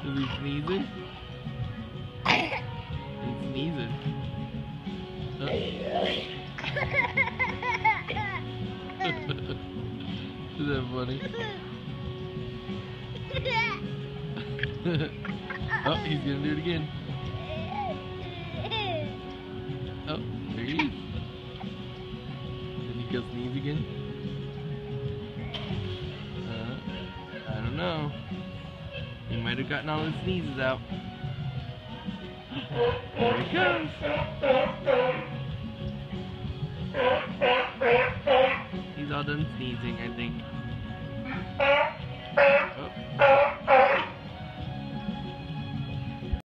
Is he sneezing? He's sneezing. Is that funny? Oh, he's gonna do it again. Oh, there he is. Did he go sneeze again? I don't know. He might have gotten all his sneezes out. There he goes. He's all done sneezing, I think. Oh.